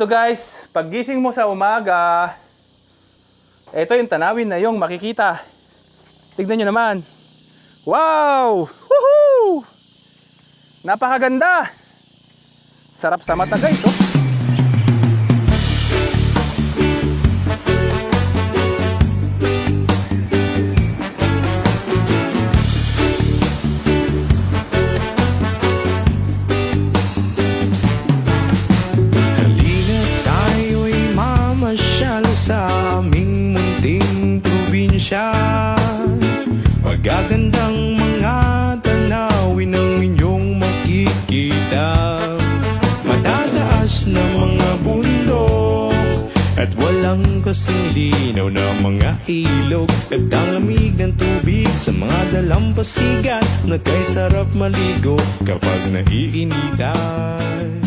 So guys, paggising mo sa umaga, ito yung tanawin na yung makikita. Tignan nyo naman. Wow! Woohoo! Napakaganda! Sarap sa mata guys, oh. Magagandang mga tanawin ang inyong makikita. Matataas na mga bundok at walang kasing linaw na mga ilog. At ang lamig ng tubig sa mga dalampasigan na kay sarap maligo kapag naiinitan.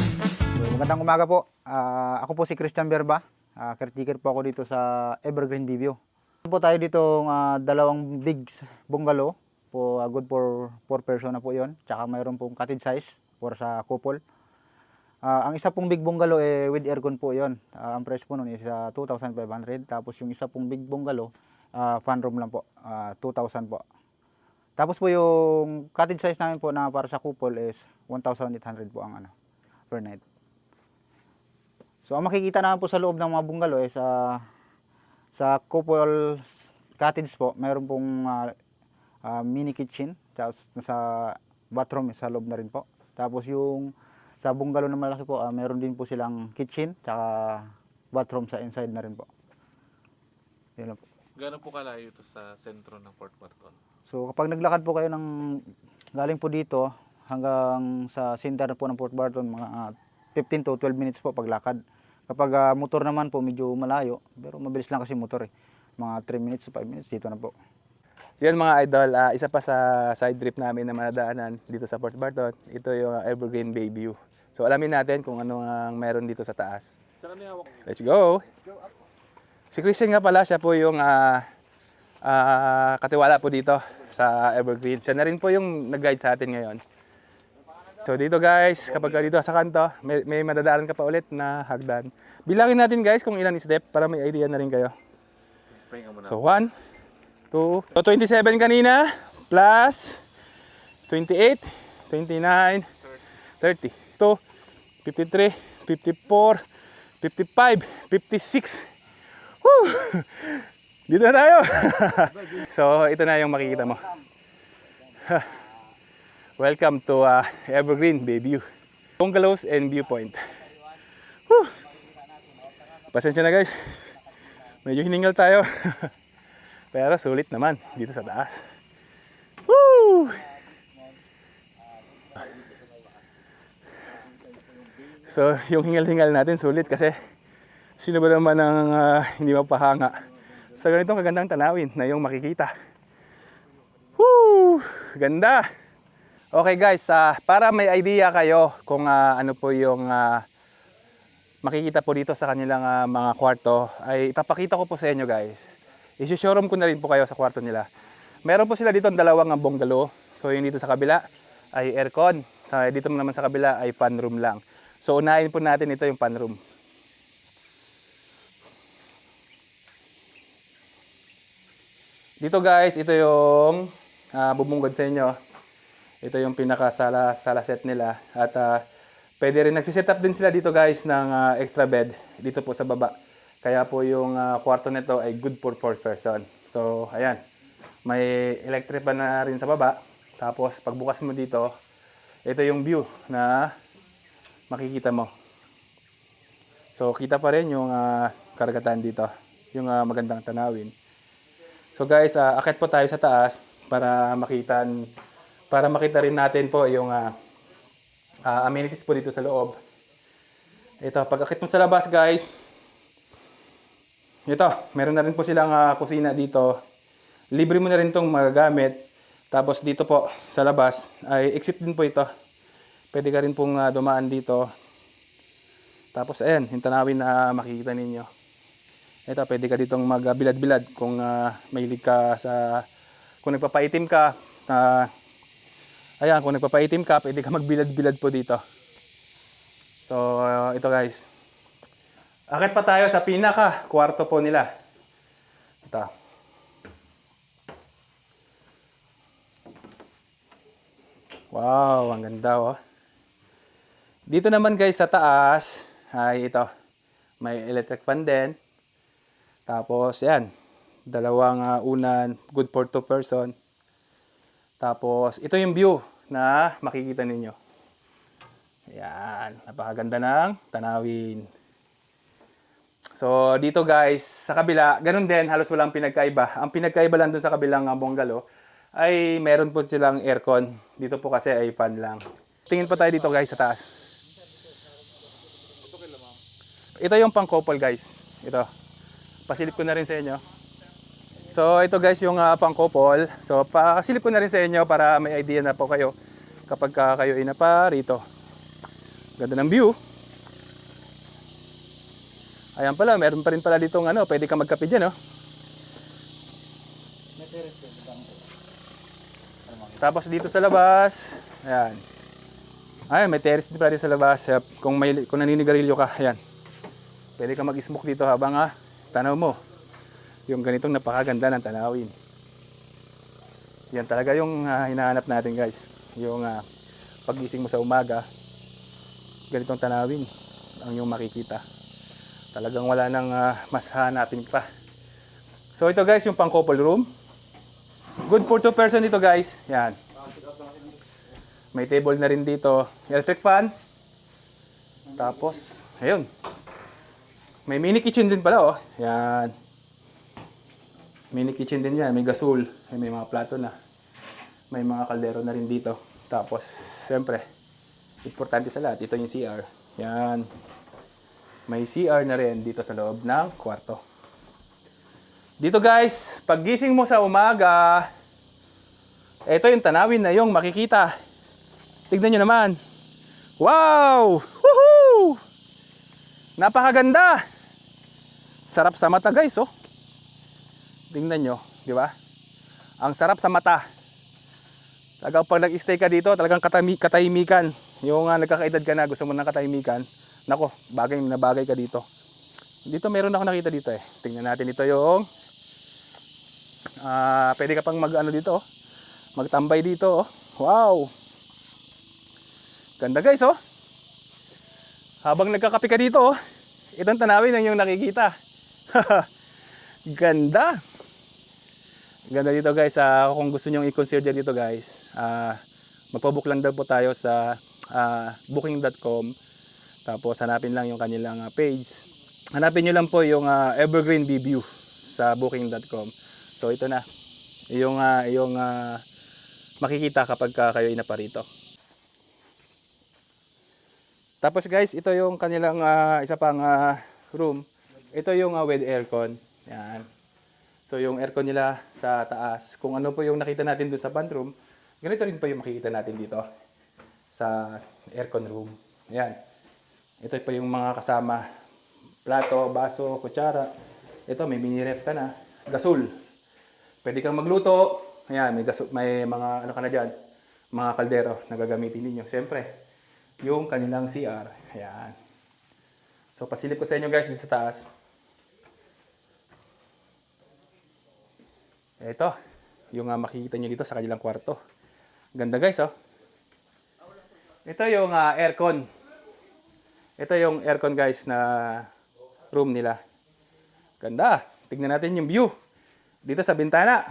Magandang umaga po. Ako po si Christian Berba. Caretaker po ako dito sa Evergreen View. Po tayo dito dalawang big bungalow po, good for 4 person na po 'yon. Tsaka mayroon pong cottage size for sa couple. Ang isa pong big bungalow with aircon po 'yon. Ang price po noon is 2,500. Tapos yung isa pong big bungalow fan room lang po, 2,000 po. Tapos po yung cottage size namin po na para sa couple is 1,800 po ang per night. So ang makikita naman po sa loob ng mga bungalow is sa couple cottage po, mayroon pong mini kitchen, tapos sa bathroom sa loob na rin po. Tapos yung sa bungalow na malaki po, mayroon din po silang kitchen, tsaka bathroom sa inside na rin po. Yun lang po. Gano'n po kalayo ito sa sentro ng Fort Barton? So kapag naglakad po kayo galing po dito hanggang sa center po ng Fort Barton, mga 15 to 12 minutes po paglakad. Kapag motor naman po, medyo malayo, pero mabilis lang kasi motor eh. Mga 3 minutes to 5 minutes, dito na po. Yan mga idol, isa pa sa side trip namin na madaanan dito sa Fort Barton. Ito yung Evergreen Bay View. So alamin natin kung ano ang meron dito sa taas. Let's go! Si Christian nga pala, siya po yung katiwala po dito sa Evergreen. Siya na rin po yung nag-guide sa atin ngayon. So dito guys, kapag dito sa kanto, may madadaanan ka pa ulit na hagdan. Bilangin natin guys kung ilan step para may idea na rin kayo. So 1, 2, so 27 kanina, plus 28, 29, 30, 2, 53, 54, 55, 56. Woo! Dito na tayo. So ito na yung makikita mo. Welcome to Evergreen Bay View. Bungalows and viewpoint. Whew! Pasensya na guys. Medyo hiningal tayo. Pero sulit naman dito sa taas. Woo! So yung hingal-hingal natin sulit kasi sino ba naman ang hindi mapahanga sa ganitong kagandang tanawin na yung makikita. Woo! Ganda! Okay guys, para may idea kayo kung ano po yung makikita po dito sa kanilang mga kwarto, ay ipapakita ko po sa inyo guys. I-showroom ko na rin po kayo sa kwarto nila. Meron po sila dito dalawang bungalow. So yung dito sa kabila ay aircon. Dito naman sa kabila ay fan room lang. So unahin po natin ito yung fan room. Dito guys, ito yung bubungad sa inyo. Ito yung pinaka-sala set nila. At pwede rin nagsiset up din sila dito guys ng extra bed dito po sa baba. Kaya po yung kwarto nito ay good for 4 person. So ayan, may electric pan na rin sa baba. Tapos pagbukas mo dito, ito yung view na makikita mo. So kita pa rin yung karagatan dito, yung magandang tanawin. So guys, akit po tayo sa taas para makita rin natin po yung amenities po dito sa loob. Ito, pag akit mo sa labas guys, ito, meron na rin po silang kusina dito. Libre mo na rin itong magagamit. Tapos dito po sa labas, ay exit din po ito. Pwede ka rin pong dumaan dito. Tapos ayan, yung tanawin na makikita ninyo. Ito, pwede ka ditong magbilad-bilad kung mahilig ka kung nagpapaitim ka, ayan, kung nagpapaitim ka, pwede ka magbilad-bilad po dito. So, ito guys. Akit pa tayo sa pinaka kwarto po nila. Ito. Wow, ang ganda oh. Dito naman guys sa taas ay ito. May electric fan din. Tapos yan, dalawang unan, good for 2 person. Tapos ito yung view na makikita ninyo. Yan, napakaganda ng tanawin. So dito guys, sa kabila, ganun din, halos walang pinagkaiba. Ang pinagkaiba lang dun sa kabilang bungalow ay meron po silang aircon. Dito po kasi ay fan lang. Tingin po tayo dito guys sa taas. Ito yung pang couple guys. Ito. Pasilip ko na rin sa inyo. So ito guys yung pang couple. So pasilip ko na rin sa inyo para may idea na po kayo kapag kayo ay napa rito. Ganda ng view. Ayan pala, meron pa rin pala dito pwede ka magkape dyan, no? Tapos dito sa labas, ayan. Ayan, may terrace din pala sa labas. Kung naninigarilyo ka, ayan. Pwede ka mag-smoke dito habang tanaw mo. Yung ganitong napakaganda ng tanawin. Yan talaga yung hinahanap natin guys. Yung pagising mo sa umaga, ganitong tanawin ang yung makikita. Talagang wala nang mas hanapin pa. So ito guys yung pang couple room. Good for 2 person ito guys. Yan. May table na rin dito. Electric fan. Tapos, ayun. May mini kitchen din pala oh. Yan. Mini kitchen din yan. May gasol. May mga plato na. May mga kaldero na rin dito. Tapos, siyempre, importante sa lahat, ito yung CR. Yan. May CR na rin dito sa loob ng kwarto. Dito guys, pag gising mo sa umaga, ito yung tanawin na yung makikita. Tignan nyo naman. Wow! Woohoo! Napakaganda! Sarap sa mata guys, oh. Tingnan nyo, di ba? Ang sarap sa mata. Talagang pag nag-stay ka dito, talagang katahimikan. Yung nagkakaedad ka na, gusto mo ng katahimikan. Nako, bagay na bagay ka dito. Dito meron ako nakita dito eh. Tingnan natin ito yung pwede ka pang dito, oh. Magtambay dito, oh. Wow! Ganda guys, oh. Habang nagkakape ka dito, oh, itong tanawin ang yung nakikita. Ganda. Ganda dito guys. Kung gusto nyo i-consider dito guys, magpabook lang daw po tayo sa booking.com. Tapos hanapin lang yung kanilang page. Hanapin nyo lang po yung Evergreen View sa booking.com. So ito na. Yung makikita kapag kayo ay naparito. Tapos guys, ito yung kanilang isa pang room. Ito yung with aircon. Yan. So yung aircon nila sa taas. Kung ano po yung nakita natin doon sa bathroom, ganito rin po yung makikita natin dito sa aircon room. Yan. Ito po yung mga kasama. Plato, baso, kutsara. Ito may mini ref ka na. Gasol. Pwede kang magluto. Ayan, may mga ka na dyan. Mga kaldero na gagamitin ninyo. Siyempre, yung kanilang CR. Ayan. So, pasilip ko sa inyo guys dito sa taas. Ito, yung makikita nyo dito sa kanilang kwarto. Ganda guys, oh. Ito yung aircon. Ito yung aircon guys na room nila. Ganda. Tignan natin yung view. Dito sa bintana.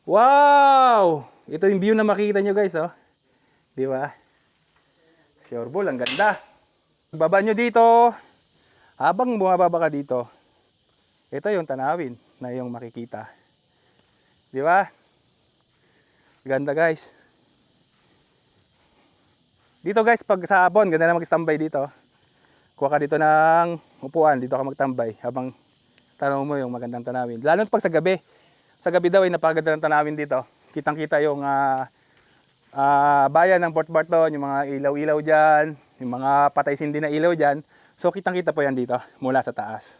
Wow! Ito yung view na makikita nyo guys, oh. Di ba? Sure ball, ang ganda. Baba nyo dito. Habang bumababa ka dito, ito yung tanawin na yung makikita. Di ba? Ganda guys. Dito guys, pag sa hapon, ganda na mag-standby dito. Kuha ka dito ng upuan, dito ka magtambay habang tanaw mo yung magandang tanawin. Lalo pag sa gabi. Sa gabi daw ay napakaganda ng tanawin dito. Kitang-kita yung bayan ng Port Barton, yung mga ilaw-ilaw dyan, yung mga patay sindi na ilaw dyan. So kitang-kita po yan dito mula sa taas.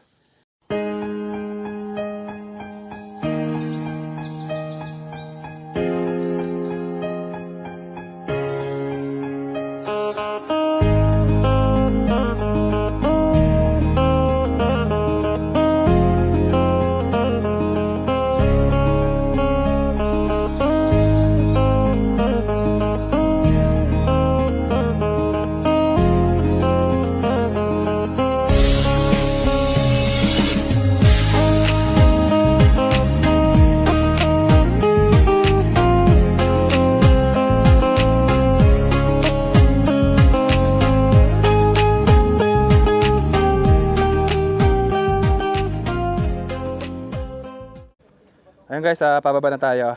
Ayan guys, pababa na tayo.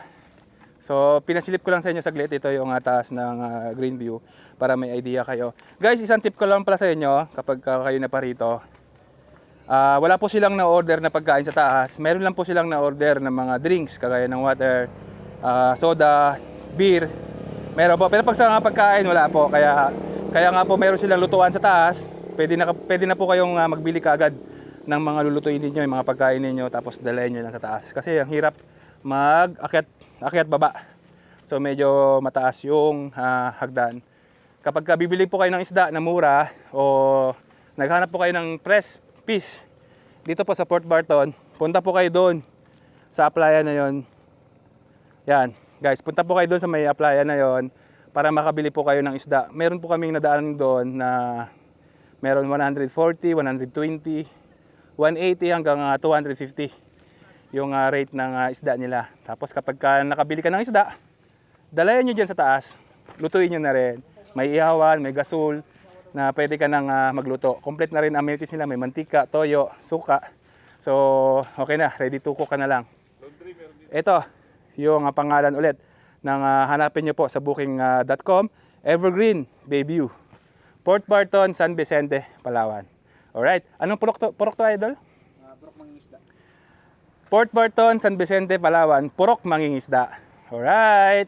So, pinasilip ko lang sa inyo saglit. Ito yung taas ng Greenview para may idea kayo. Guys, isang tip ko lang pala sa inyo kapag kayo na pa rito. Wala po silang na-order na pagkain sa taas. Meron lang po silang na-order ng mga drinks kagaya ng water, soda, beer. Meron po. Pero pag sa mga pagkain, wala po. Kaya nga po meron silang lutuan sa taas. Pwede na po kayong magbili kaagad ng mga lulutuin ninyo, yung mga pagkain ninyo, tapos dalayan nyo lang sa taas. Kasi ang hirap akyat baba. So medyo mataas yung hagdan. Kapag bibili po kayo ng isda na mura o naghanap po kayo ng fresh fish dito po sa Port Barton, punta po kayo doon sa applyan na yon. Yan, guys, punta po kayo doon sa may applyan na yon para makabili po kayo ng isda. Meron po kaming nadaan doon na meron 140, 120, 180 hanggang 250 yung rate ng isda nila. Tapos kapag nakabili ka ng isda, dalayan nyo dyan sa taas, lutuin nyo na rin. May ihawan, may gasol, na pwede ka nang magluto. Complete na rin amenities nila, may mantika, toyo, suka. So, okay na, ready to cook ka na lang. Ito, yung pangalan ulit ng hanapin nyo po sa booking.com, Evergreen Bayview, Port Barton, San Vicente, Palawan. Alright, anong purok to idol? Purok mangingisda. Port Barton, San Vicente, Palawan, purok mangingisda. Alright.